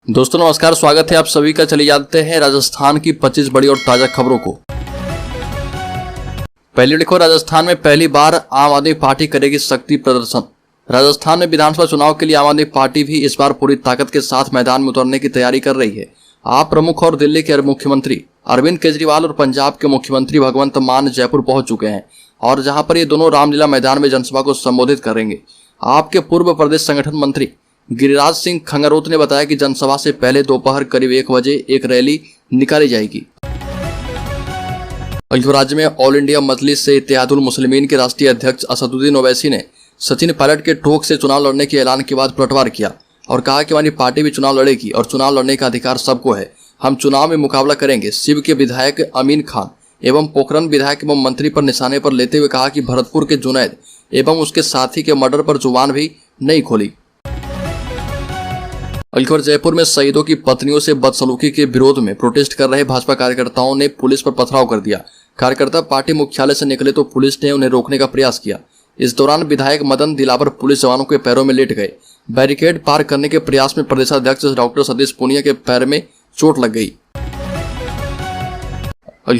दोस्तों नमस्कार, स्वागत है आप सभी का। चलिए जानते हैं राजस्थान की 25 बड़ी और ताजा खबरों को। पहली देखो, राजस्थान में पहली बार आम आदमी पार्टी करेगी शक्ति प्रदर्शन। राजस्थान में विधानसभा चुनाव के लिए आम आदमी पार्टी भी इस बार पूरी ताकत के साथ मैदान में उतरने की तैयारी कर रही है। आप प्रमुख और दिल्ली के मुख्यमंत्री अरविंद केजरीवाल और पंजाब के मुख्यमंत्री भगवंत मान जयपुर पहुंच चुके हैं और जहां पर ये दोनों रामलीला मैदान में जनसभा को संबोधित करेंगे। आपके पूर्व प्रदेश संगठन मंत्री गिरिराज सिंह खंगरोत ने बताया कि जनसभा से पहले दोपहर करीब 1 बजे एक रैली निकाली जाएगी। राज्य में ऑल इंडिया मजलिस से इत्तेहादुल मुस्लिमीन के राष्ट्रीय अध्यक्ष असदुद्दीन ओवैसी ने सचिन पायलट के टोक से चुनाव लड़ने के ऐलान के बाद पलटवार किया और कहा कि हमारी पार्टी भी चुनाव लड़ेगी और चुनाव लड़ने का अधिकार सबको है। हम चुनाव में मुकाबला करेंगे। शिव के विधायक अमीन खान एवं पोखरन विधायक एवं मंत्री पर निशाने पर लेते हुए कहा कि भरतपुर के जुनैद एवं उसके साथी के मर्डर पर जुबान भी नहीं खोली। जयपुर में शहीदों की पत्नियों से बदसलूकी के विरोध में प्रोटेस्ट कर रहे भाजपा कार्यकर्ताओं ने पुलिस पर पथराव कर दिया। कार्यकर्ता पार्टी मुख्यालय से निकले तो पुलिस ने उन्हें रोकने का प्रयास किया। इस दौरान विधायक मदन दिलावर पुलिस जवानों के पैरों में लेट गए। बैरिकेड पार करने के प्रयास में प्रदेशाध्यक्ष डॉक्टर सतीश पूनिया के पैर में चोट लग गई।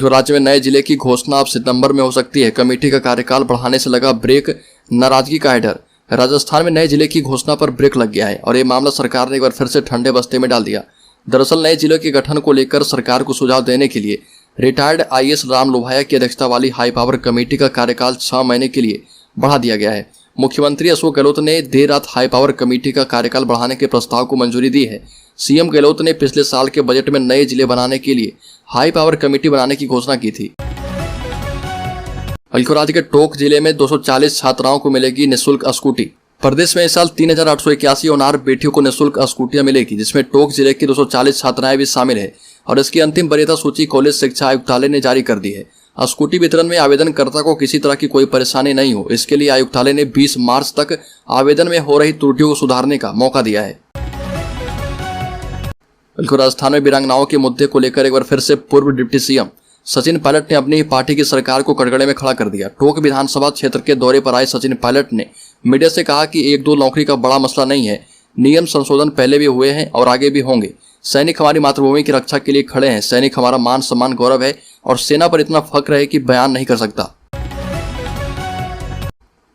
राज्य में नए जिले की घोषणा अब सितंबर में हो सकती है। कमेटी का कार्यकाल बढ़ाने से लगा ब्रेक, नाराजगी का है डर। राजस्थान में नए जिले की घोषणा पर ब्रेक लग गया है और ये मामला सरकार ने एक बार फिर से ठंडे बस्ते में डाल दिया। दरअसल नए जिले के गठन को लेकर सरकार को सुझाव देने के लिए रिटायर्ड आईएएस राम लोभाया की अध्यक्षता वाली हाई पावर कमेटी का कार्यकाल 6 महीने के लिए बढ़ा दिया गया है। मुख्यमंत्री अशोक गहलोत ने देर रात हाई पावर कमेटी का कार्यकाल बढ़ाने के प्रस्ताव को मंजूरी दी है। सीएम गहलोत ने पिछले साल के बजट में नए जिले बनाने के लिए हाई पावर कमेटी बनाने की घोषणा की थी। राज्य के टोंक जिले में 240 छात्राओं को मिलेगी निःशुल्क स्कूटी। प्रदेश में इस साल 3881 अनार बेटियों को निःशुल्क स्कूटियां मिलेगी, जिसमें टोंक जिले की 240 छात्राएं भी शामिल है और इसकी अंतिम वरीयता सूची कॉलेज शिक्षा आयुक्तालय ने जारी कर दी है। स्कूटी वितरण में आवेदनकर्ता को किसी तरह की कोई परेशानी नहीं हो, इसके लिए आयुक्तालय ने 20 मार्च तक आवेदन में हो रही त्रुटियों को सुधारने का मौका दिया है। राजस्थान में वीरांगनाओं के मुद्दे को लेकर एक बार फिर से पूर्व डिप्टी सीएम सचिन पायलट ने अपनी पार्टी की सरकार को कटघरे में खड़ा कर दिया। टोंक विधानसभा क्षेत्र के दौरे पर आए सचिन पायलट ने मीडिया से कहा कि 1-2 नौकरी का बड़ा मसला नहीं है। नियम संशोधन पहले भी हुए हैं और आगे भी होंगे। सैनिक हमारी मातृभूमि की रक्षा के लिए खड़े हैं। सैनिक हमारा मान सम्मान गौरव है और सेना पर इतना फख्र है कि बयान नहीं कर सकता।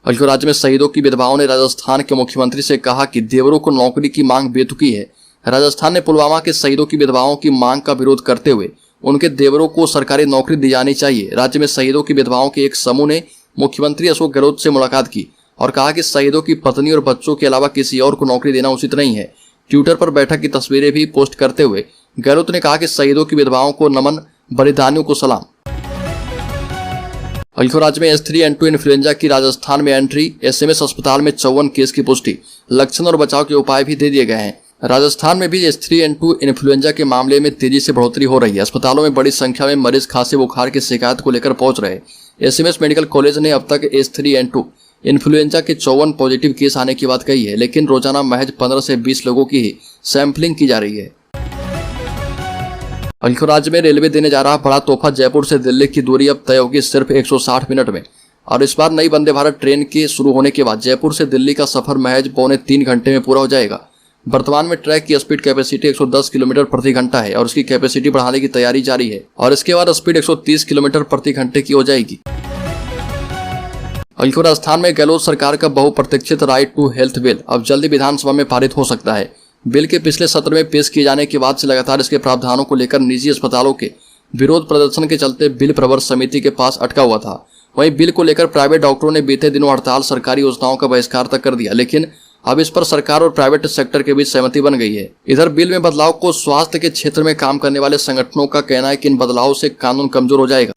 राज्य में शहीदों की विधवाओं ने राजस्थान के मुख्यमंत्री से कहा कि देवरों को नौकरी की मांग बेतुकी है। राजस्थान ने पुलवामा के शहीदों की विधवाओं की मांग का विरोध करते हुए उनके देवरों को सरकारी नौकरी दी जानी चाहिए। राज्य में शहीदों की विधवाओं के एक समूह ने मुख्यमंत्री अशोक गहलोत से मुलाकात की और कहा कि शहीदों की पत्नी और बच्चों के अलावा किसी और को नौकरी देना उचित नहीं है। ट्विटर पर बैठक की तस्वीरें भी पोस्ट करते हुए गहलोत ने कहा कि शहीदों की विधवाओं को नमन, बलिदानियों को सलाम। राज्य में H3N2 इन्फ्लुएंजा की राजस्थान में एंट्री। एसएमएस अस्पताल में 54 केस की पुष्टि। लक्षण और बचाव के उपाय भी दे दिए गए हैं। राजस्थान में भी H3N2 इन्फ्लुएंजा के मामले में तेजी से बढ़ोतरी हो रही है। अस्पतालों में बड़ी संख्या में मरीज खांसी बुखार की शिकायत को लेकर पहुंच रहे। एसएमएस मेडिकल कॉलेज ने अब तक H3N2 इन्फ्लुएंजा के 54 पॉजिटिव केस आने की बात कही है, लेकिन रोजाना महज 15 से 20 लोगों की ही सैंपलिंग की जा रही है। राज्य में रेलवे देने जा रहा बड़ा तोहफा। जयपुर से दिल्ली की दूरी अब तय होगी सिर्फ 160 मिनट में और इस बार नई वंदे भारत ट्रेन के शुरू होने के बाद जयपुर से दिल्ली का सफर महज 2.25 घंटे में पूरा हो जाएगा। वर्तमान में ट्रैक की स्पीड कैपेसिटी 110 किलोमीटर प्रति घंटा है और इसकी कैपेसिटी बढ़ाने की तैयारी जारी है और इसके बाद स्पीड 130 किलोमीटर प्रति घंटे की हो जाएगी। राजस्थान में गहलोत सरकार का बहुप्रतीक्षित राइट टू हेल्थ बिल अब जल्दी विधानसभा में पारित हो सकता है। बिल के पिछले सत्र में पेश किए जाने के बाद से लगातार इसके प्रावधानों को लेकर निजी अस्पतालों के विरोध प्रदर्शन के चलते बिल प्रवर समिति के पास अटका हुआ था। वहीं बिल को लेकर प्राइवेट डॉक्टरों ने बीते दिनों हड़ताल, सरकारी योजनाओं का बहिष्कार तक कर दिया, लेकिन अब इस पर सरकार और प्राइवेट सेक्टर के बीच सहमति बन गई है। इधर बिल में बदलाव को स्वास्थ्य के क्षेत्र में काम करने वाले संगठनों का कहना है कि इन बदलावों से कानून कमजोर हो जाएगा।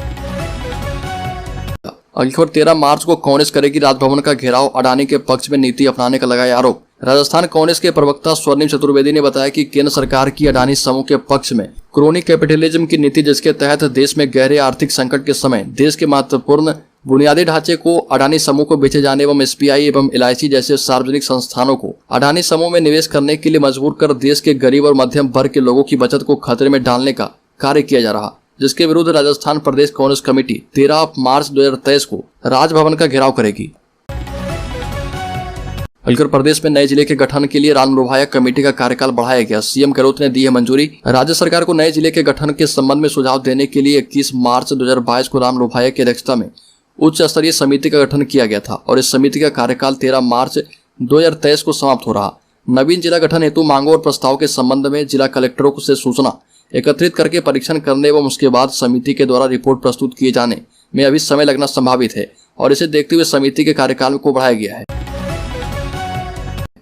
13 मार्च को कांग्रेस करेगी राजभवन का घेराव। अडानी के पक्ष में नीति अपनाने का लगाया आरोप। राजस्थान कांग्रेस के प्रवक्ता स्वर्णिम चतुर्वेदी ने बताया कि केंद्र सरकार की अडानी समूह के पक्ष में क्रोनी कैपिटलिज्म की नीति, जिसके तहत देश में गहरे आर्थिक संकट के समय देश के महत्वपूर्ण बुनियादी ढांचे को अडानी समूह को बेचे जाने एवं एसबीआई एवं LIC जैसे सार्वजनिक संस्थानों को अडानी समूह में निवेश करने के लिए मजबूर कर देश के गरीब और मध्यम वर्ग के लोगों की बचत को खतरे में डालने का कार्य किया जा रहा, जिसके विरुद्ध राजस्थान प्रदेश कांग्रेस कमेटी 13 मार्च 2023 को राजभवन का घेराव करेगी। बल्कि प्रदेश में नए जिले के गठन के लिए राम लोभाया कमेटी का कार्यकाल बढ़ाया गया। सीएम गहलोत ने दी है मंजूरी। राज्य सरकार को नए जिले के गठन के संबंध में सुझाव देने के लिए 21 मार्च 2022 को राम लोभाया की अध्यक्षता में उच्च स्तरीय समिति का गठन किया गया था और इस समिति का कार्यकाल 13 मार्च 2023 को समाप्त हो रहा। नवीन जिला गठन हेतु मांगों और प्रस्ताव के संबंध में जिला कलेक्टरों से सूचना एकत्रित करके परीक्षण करने एवं उसके बाद समिति के द्वारा रिपोर्ट प्रस्तुत किए जाने में अभी समय लगना संभावित है और इसे देखते हुए समिति के कार्यकाल को बढ़ाया गया है।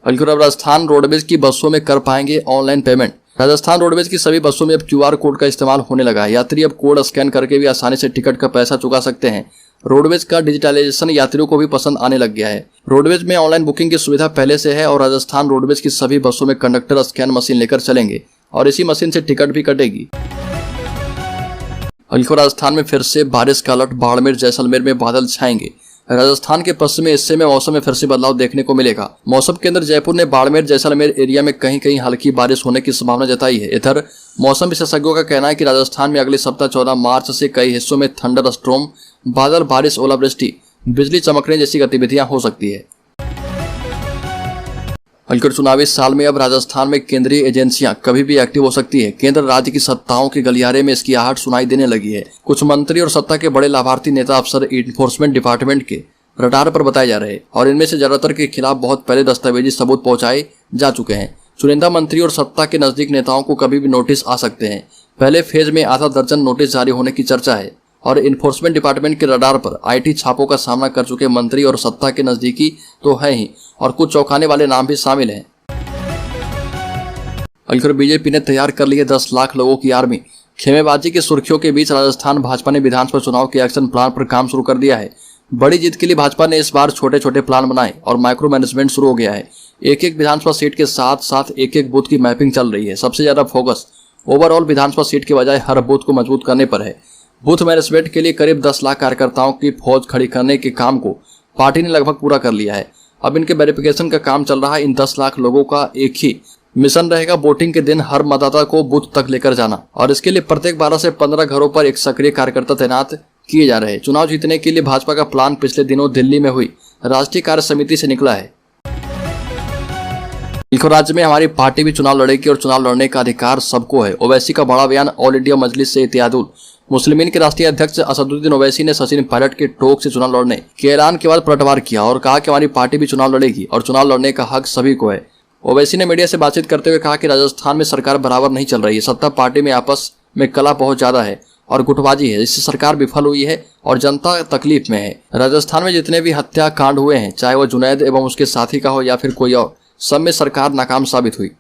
अब राजस्थान रोडवेज की बसों में कर पाएंगे ऑनलाइन पेमेंट। राजस्थान रोडवेज की सभी बसों में अब QR कोड का इस्तेमाल होने लगा है। यात्री अब कोड स्कैन करके भी आसानी से टिकट का पैसा चुका सकते हैं। रोडवेज का डिजिटलाइजेशन यात्रियों को भी पसंद आने लग गया है। रोडवेज में ऑनलाइन बुकिंग की सुविधा पहले से है और राजस्थान रोडवेज की सभी बसों में कंडक्टर स्कैन मशीन लेकर चलेंगे और इसी मशीन से टिकट भी कटेगी। राजस्थान में फिर से बारिश का अलर्ट। बाड़मेर जैसलमेर में बादल छाएंगे। राजस्थान के पश्चिमी हिस्से में मौसम में फिर से बदलाव देखने को मिलेगा। मौसम केंद्र जयपुर ने बाड़मेर जैसलमेर एरिया में कहीं कहीं हल्की बारिश होने की संभावना जताई है। इधर मौसम विशेषज्ञों का कहना है कि राजस्थान में अगले सप्ताह 14 मार्च से कई हिस्सों में थंडर स्ट्रॉम, बादल, बारिश, ओलावृष्टि, बिजली चमकने जैसी गतिविधियां हो सकती है। बल्कि चुनावी साल में अब राजस्थान में केंद्रीय एजेंसियां कभी भी एक्टिव हो सकती है। केंद्र राज्य की सत्ताओं के गलियारे में इसकी आहट सुनाई देने लगी है। कुछ मंत्री और सत्ता के बड़े लाभार्थी नेता अफसर इन्फोर्समेंट डिपार्टमेंट के रडार पर बताए जा रहे हैं और इनमें से ज्यादातर के खिलाफ बहुत पहले दस्तावेजी सबूत पहुंचाए जा चुके हैं। चुनिंदा मंत्री और सत्ता के नजदीक नेताओं को कभी भी नोटिस आ सकते हैं। पहले फेज में आधा दर्जन नोटिस जारी होने की चर्चा है और इन्फोर्समेंट डिपार्टमेंट के रडार पर IT छापों का सामना कर चुके मंत्री और सत्ता के नजदीकी तो है ही और कुछ चौंकाने वाले नाम भी शामिल हैं। बीजेपी ने तैयार कर लिए 10 लाख लोगों की आर्मी। खेमेबाजी की सुर्खियों के बीच राजस्थान भाजपा ने विधानसभा चुनाव के एक्शन प्लान पर काम शुरू कर दिया है। बड़ी जीत के लिए भाजपा ने इस बार छोटे छोटे प्लान बनाए और माइक्रो मैनेजमेंट शुरू हो गया है। एक एक विधानसभा सीट के साथ साथ एक एक बूथ की मैपिंग चल रही है। सबसे ज्यादा फोकस ओवरऑल विधानसभा सीट के बजाय हर बूथ को मजबूत करने पर है। बूथ मैनेजमेंट के लिए करीब 10 लाख कार्यकर्ताओं की फौज खड़ी करने के काम को पार्टी ने लगभग पूरा कर लिया है। अब इनके वेरिफिकेशन का काम चल रहा है। इन 10 लाख लोगों का एक ही मिशन रहेगा, वोटिंग के दिन हर मतदाता को बूथ तक लेकर जाना और इसके लिए प्रत्येक 12 से 15 घरों पर एक सक्रिय कार्यकर्ता तैनात किए जा रहे हैं। चुनाव जीतने के लिए भाजपा का प्लान पिछले दिनों दिल्ली में हुई राष्ट्रीय कार्य समिति से निकला है। राज्य में हमारी पार्टी भी चुनाव लड़ेगी और चुनाव लड़ने का अधिकार सबको है। ओवैसी का बड़ा बयान। ऑल इंडिया मजलिस से इत्तेहादुल मुस्लिमीन के राष्ट्रीय अध्यक्ष असदुद्दीन ओवैसी ने सचिन पायलट के टोक से चुनाव लड़ने के ऐलान के बाद पलटवार किया और कहा कि हमारी पार्टी भी चुनाव लड़ेगी और चुनाव लड़ने का हक सभी को है। ओवैसी ने मीडिया से बातचीत करते हुए कहा कि राजस्थान में सरकार बराबर नहीं चल रही है। सत्ता पार्टी में आपस में कला बहुत ज्यादा है और गुटबाजी है, इससे सरकार विफल हुई है और जनता तकलीफ में है। राजस्थान में जितने भी हत्याकांड हुए हैं, चाहे वह जुनैद एवं उसके साथी का हो या फिर कोई और, सब में सरकार नाकाम साबित हुई।